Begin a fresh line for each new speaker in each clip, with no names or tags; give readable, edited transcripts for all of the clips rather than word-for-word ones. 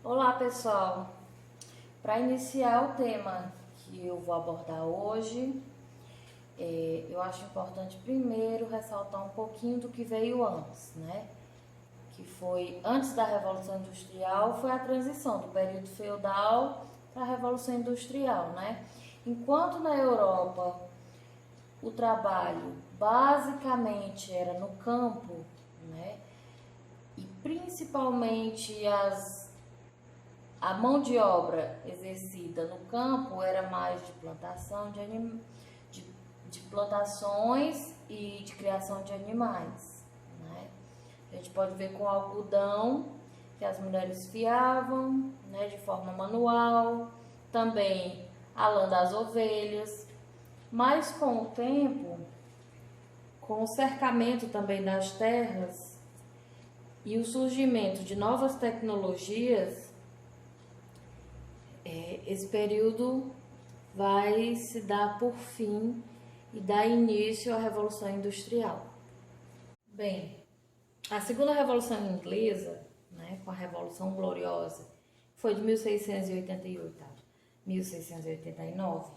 Olá pessoal, para iniciar o tema que eu vou abordar hoje, eu acho importante primeiro ressaltar um pouquinho do que veio antes, né? Que foi antes da Revolução Industrial, foi a transição do período feudal para a Revolução Industrial, né? Enquanto na Europa o trabalho basicamente era no campo, né? E principalmente a mão de obra exercida no campo era mais de plantação de, de plantações e de criação de animais, né? A gente pode ver com algodão que as mulheres fiavam, né, de forma manual, também a lã das ovelhas, mas com o tempo, com o cercamento também das terras e o surgimento de novas tecnologias, esse período vai se dar por fim e dar início à Revolução Industrial. Bem, a segunda Revolução Inglesa, né, com a Revolução Gloriosa, foi de 1688 a 1689,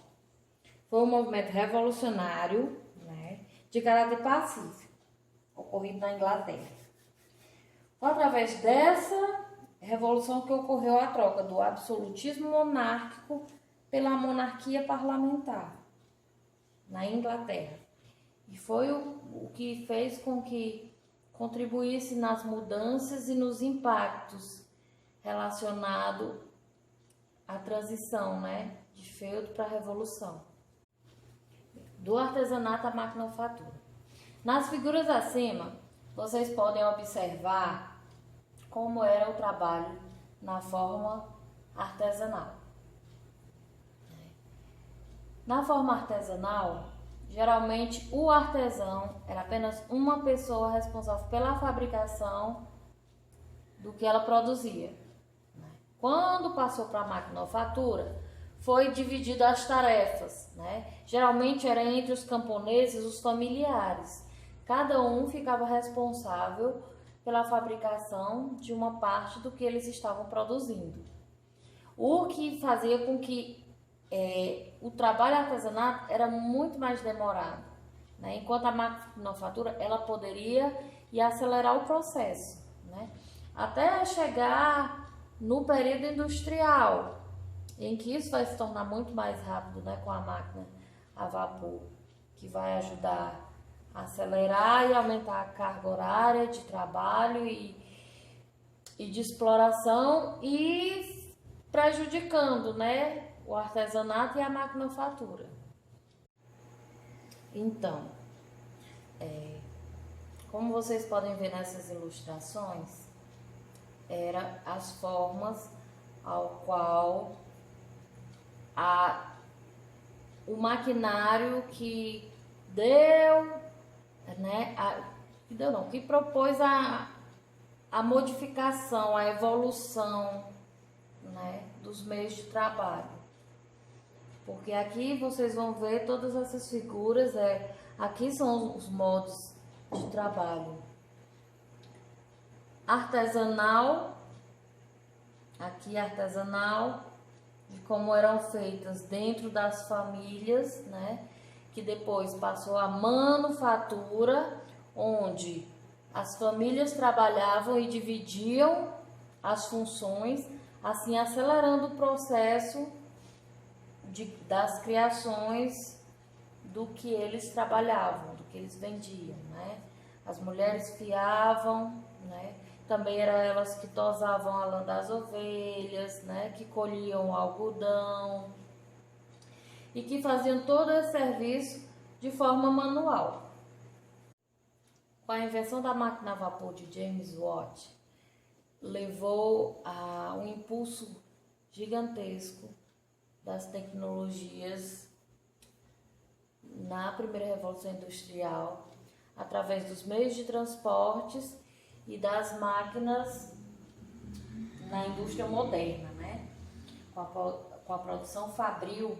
foi um movimento revolucionário, né, de caráter pacífico, ocorrido na Inglaterra. Foi através dessa revolução que ocorreu a troca do absolutismo monárquico pela monarquia parlamentar na Inglaterra. E foi o que fez com que contribuísse nas mudanças e nos impactos relacionados à transição, né, de feudo para a revolução, do artesanato à maquinofatura. Nas figuras acima, vocês podem observar como era o trabalho na forma artesanal. Na forma artesanal, geralmente o artesão era apenas uma pessoa responsável pela fabricação do que ela produzia. Quando passou para a maquinofatura, foi dividido as tarefas, né? Geralmente era entre os camponeses, os familiares. Cada um ficava responsável pela fabricação de uma parte do que eles estavam produzindo. O que fazia com que o trabalho artesanal era muito mais demorado, né? Enquanto a maquinofatura ela poderia acelerar o processo, né? Até chegar no período industrial, em que isso vai se tornar muito mais rápido, né? Com a máquina a vapor, que vai ajudar a acelerar e aumentar a carga horária de trabalho e de exploração e prejudicando, né, o artesanato e a maquinofatura. Então, como vocês podem ver nessas ilustrações, eram as formas ao qual o maquinário que deu, né, que propôs a modificação, a evolução, né, dos meios de trabalho. Porque aqui vocês vão ver todas essas figuras, aqui são os modos de trabalho. Artesanal, aqui artesanal, de como eram feitas dentro das famílias, né? Que depois passou a manufatura, onde as famílias trabalhavam e dividiam as funções, assim acelerando o processo das criações do que eles trabalhavam, do que eles vendiam, né? As mulheres fiavam, né? Também eram elas que tosavam a lã das ovelhas, né? Que colhiam o algodão e que faziam todo esse serviço de forma manual. Com a invenção da máquina a vapor de James Watt, levou a um impulso gigantesco das tecnologias na primeira revolução industrial, através dos meios de transportes e das máquinas na indústria moderna, né? Com a produção fabril,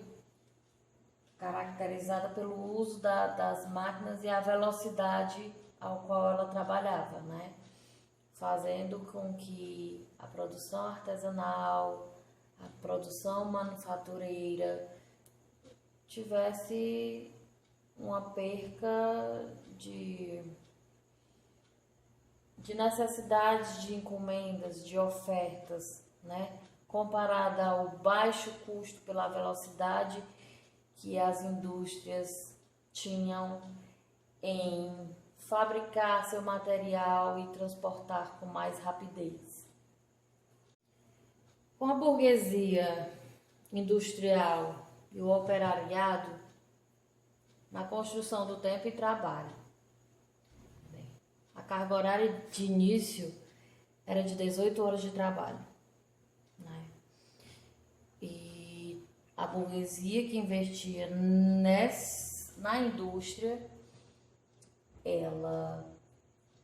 caracterizada pelo uso das máquinas e a velocidade ao qual ela trabalhava, né? fazendo com que a produção artesanal, a produção manufatureira tivesse uma perca de necessidade de encomendas, de ofertas, né? Comparada ao baixo custo pela velocidade que as indústrias tinham em fabricar seu material e transportar com mais rapidez. Com a burguesia industrial e o operariado na construção do tempo e trabalho. A carga horária de início era de 18 horas de trabalho, né? E a burguesia que investia na indústria, ela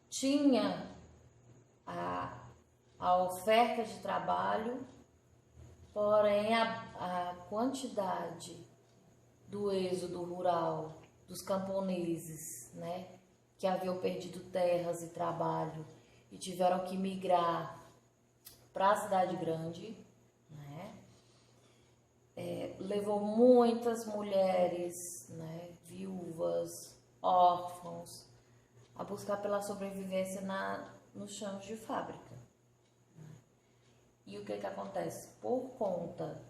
tinha a oferta de trabalho, porém a quantidade do êxodo rural dos camponeses, né, que haviam perdido terras e trabalho e tiveram que migrar para a cidade grande, né, levou muitas mulheres, né, viúvas, órfãos, a buscar pela sobrevivência nos chãos de fábrica. E o que acontece? Por conta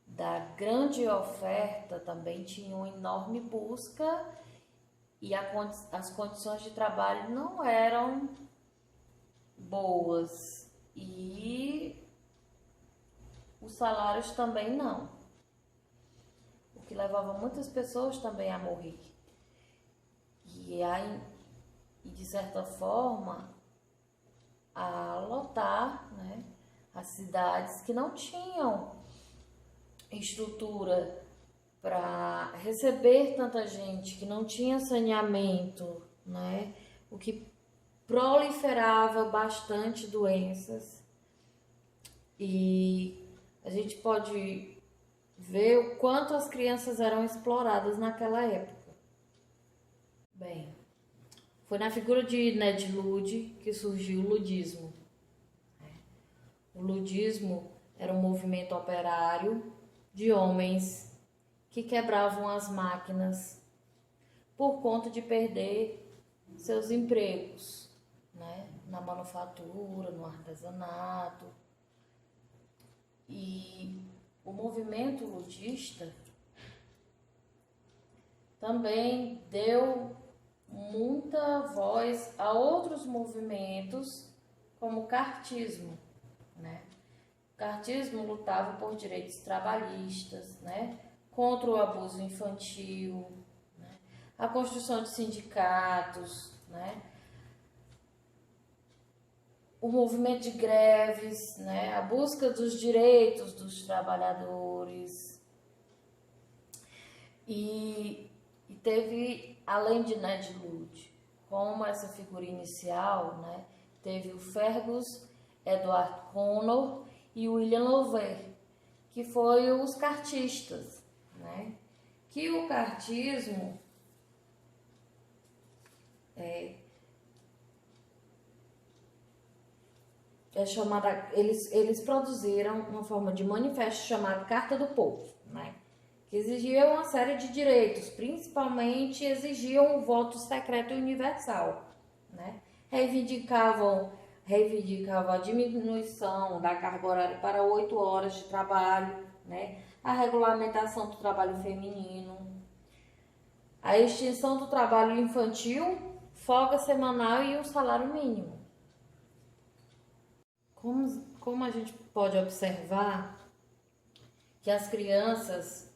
da grande oferta, também tinha uma enorme busca e as condições de trabalho não eram boas e os salários também não, o que levava muitas pessoas também a morrer e de certa forma a lotar, né, as cidades que não tinham estrutura para receber tanta gente, que não tinha saneamento, né? O que proliferava bastante doenças. E a gente pode ver o quanto as crianças eram exploradas naquela época. Bem, foi na figura de Ned Ludd que surgiu o ludismo. O ludismo era um movimento operário de homens que quebravam as máquinas por conta de perder seus empregos, né, na manufatura, no artesanato. E o movimento ludista também deu muita voz a outros movimentos, como o cartismo, né? O cartismo lutava por direitos trabalhistas, né? Contra o abuso infantil, né? A construção de sindicatos, né? O movimento de greves, né? A busca dos direitos dos trabalhadores. E teve, além de Ned Ludd, como essa figura inicial, né? Teve o Fergus Edward Connor e William Louvet, que foi os cartistas, né? Que o cartismo é chamada, eles produziram uma forma de manifesto chamado Carta do Povo, né? Que exigia uma série de direitos, principalmente exigiam o voto secreto e universal, né? Reivindicavam a diminuição da carga horária para 8 horas de trabalho, né? A regulamentação do trabalho feminino, a extinção do trabalho infantil, folga semanal e o salário mínimo. Como a gente pode observar que as crianças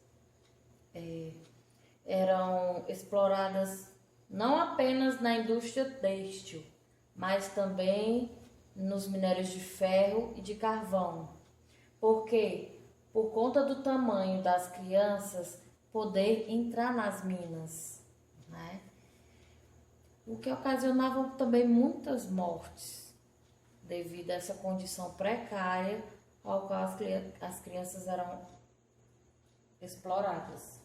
eram exploradas não apenas na indústria têxtil, mas também nos minérios de ferro e de carvão. Por quê? Por conta do tamanho das crianças poder entrar nas minas, né? O que ocasionava também muitas mortes, devido a essa condição precária ao qual as crianças eram exploradas.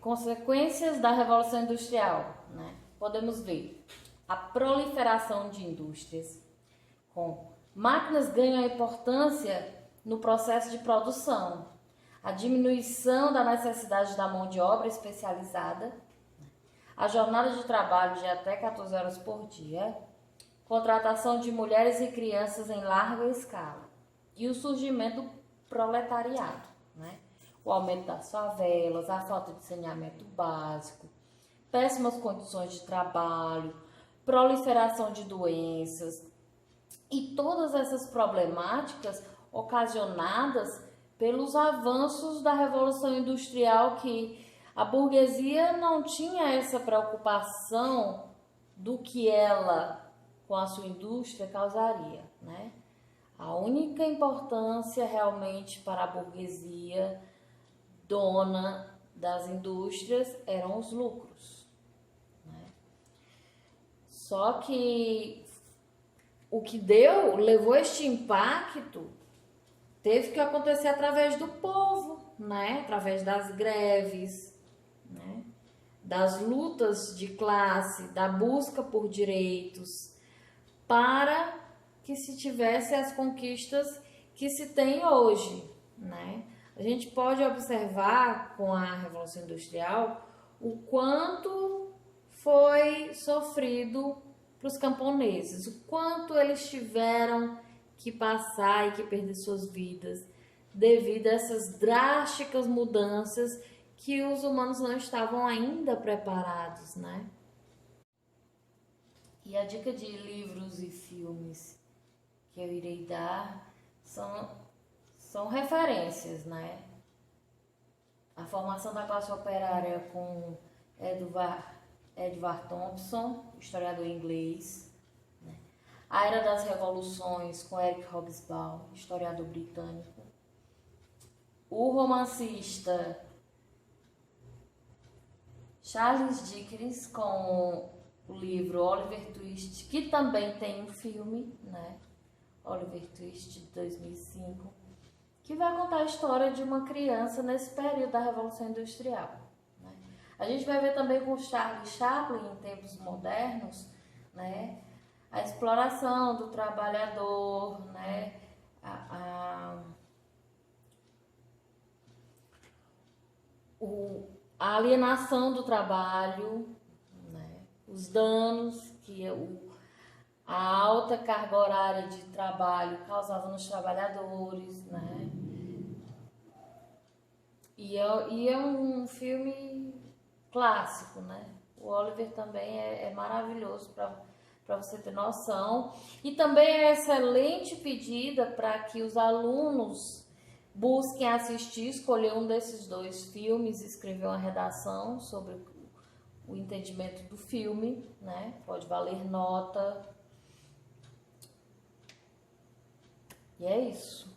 Consequências da Revolução Industrial, né? Podemos ver a proliferação de indústrias. Máquinas ganham importância no processo de produção, a diminuição da necessidade da mão de obra especializada, a jornada de trabalho de até 14 horas por dia, contratação de mulheres e crianças em larga escala e o surgimento do proletariado, né? O aumento das favelas, a falta de saneamento básico, péssimas condições de trabalho, proliferação de doenças e todas essas problemáticas ocasionadas pelos avanços da Revolução Industrial, que a burguesia não tinha essa preocupação do que ela, com a sua indústria, causaria, né? A única importância realmente para a burguesia dona das indústrias eram os lucros, né? Só que o que levou este impacto teve que acontecer através do povo, né? Através das greves, né? Das lutas de classe, da busca por direitos, para que se tivesse as conquistas que se tem hoje, né? A gente pode observar com a Revolução Industrial o quanto foi sofrido para os camponeses, o quanto eles tiveram que passar e que perder suas vidas devido a essas drásticas mudanças que os humanos não estavam ainda preparados, né? E a dica de livros e filmes que eu irei dar são referências, né? A Formação da Classe Operária com Edward Thompson, historiador inglês, né? A Era das Revoluções com Eric Hobsbawm, historiador britânico. O romancista Charles Dickens com o livro Oliver Twist, que também tem um filme, né? Oliver Twist, de 2005, que vai contar a história de uma criança nesse período da Revolução Industrial, né? A gente vai ver também com Charles Chaplin, em tempos modernos, né? A exploração do trabalhador, né? A alienação do trabalho, né? Os danos que a alta carga horária de trabalho causava nos trabalhadores, né? E é um filme clássico, né? O Oliver também é maravilhoso para você ter noção. E também é excelente pedida para que os alunos busquem assistir, escolher um desses dois filmes, escrever uma redação sobre o entendimento do filme, né? Pode valer nota. E é isso.